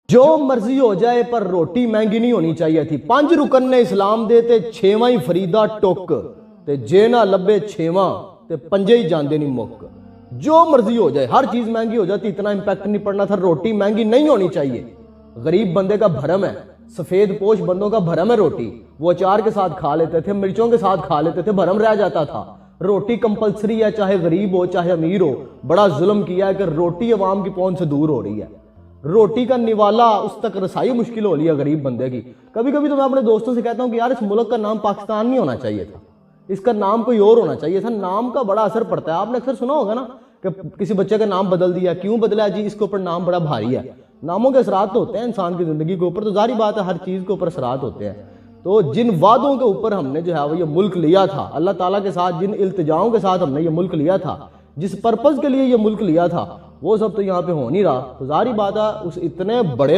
جو مرضی ہو جائے پر روٹی مہنگی نہیں ہونی چاہیے تھی۔ 5 رکن نے اسلام دے تے 6واں ہی فریدا ٹک تے جے نہ لبے 6واں تے 5 ہی جاندے نہیں مک۔ جو مرضی ہو جائے، ہر چیز مہنگی ہو جاتی، اتنا امپیکٹ نہیں پڑنا تھا۔ روٹی مہنگی نہیں ہونی چاہیے۔ غریب بندے کا بھرم ہے، سفید پوش بندوں کا بھرم ہے روٹی، وہ اچار کے ساتھ کھا لیتے تھے، مرچوں کے ساتھ کھا لیتے تھے، بھرم رہ جاتا تھا۔ روٹی کمپلسری ہے، چاہے غریب ہو چاہے امیر ہو۔ بڑا ظلم کیا ہے کہ روٹی عوام کی پہنچ سے دور ہو رہی ہے۔ روٹی کا نوالا اس تک رسائی مشکل ہو رہی ہے غریب بندے کی۔ کبھی کبھی تو میں اپنے دوستوں سے کہتا ہوں کہ یار اس ملک کا نام پاکستان نہیں ہونا چاہیے تھا، اس کا نام کوئی اور ہونا چاہیے تھا۔ نام کا بڑا اثر پڑتا ہے۔ آپ نے اکثر سنا ہوگا نا کہ کسی بچے کا نام بدل دیا، کیوں بدلا جی؟ اس کے اوپر نام بڑا بھاری ہے۔ ناموں کے اثرات تو ہوتے ہیں انسان کی زندگی کے اوپر، تو ظاہری بات ہے ہر چیز کے اوپر اثرات ہوتے ہیں۔ تو جن وعدوں کے اوپر ہم نے جو ہے وہ یہ ملک لیا تھا اللہ تعالیٰ کے ساتھ، جن التجاؤں کے ساتھ ہم نے یہ ملک لیا تھا، جس پرپز کے لیے یہ ملک لیا تھا، وہ سب تو یہاں پہ ہو نہیں رہا۔ تو ظاہری بات ہے اس اتنے بڑے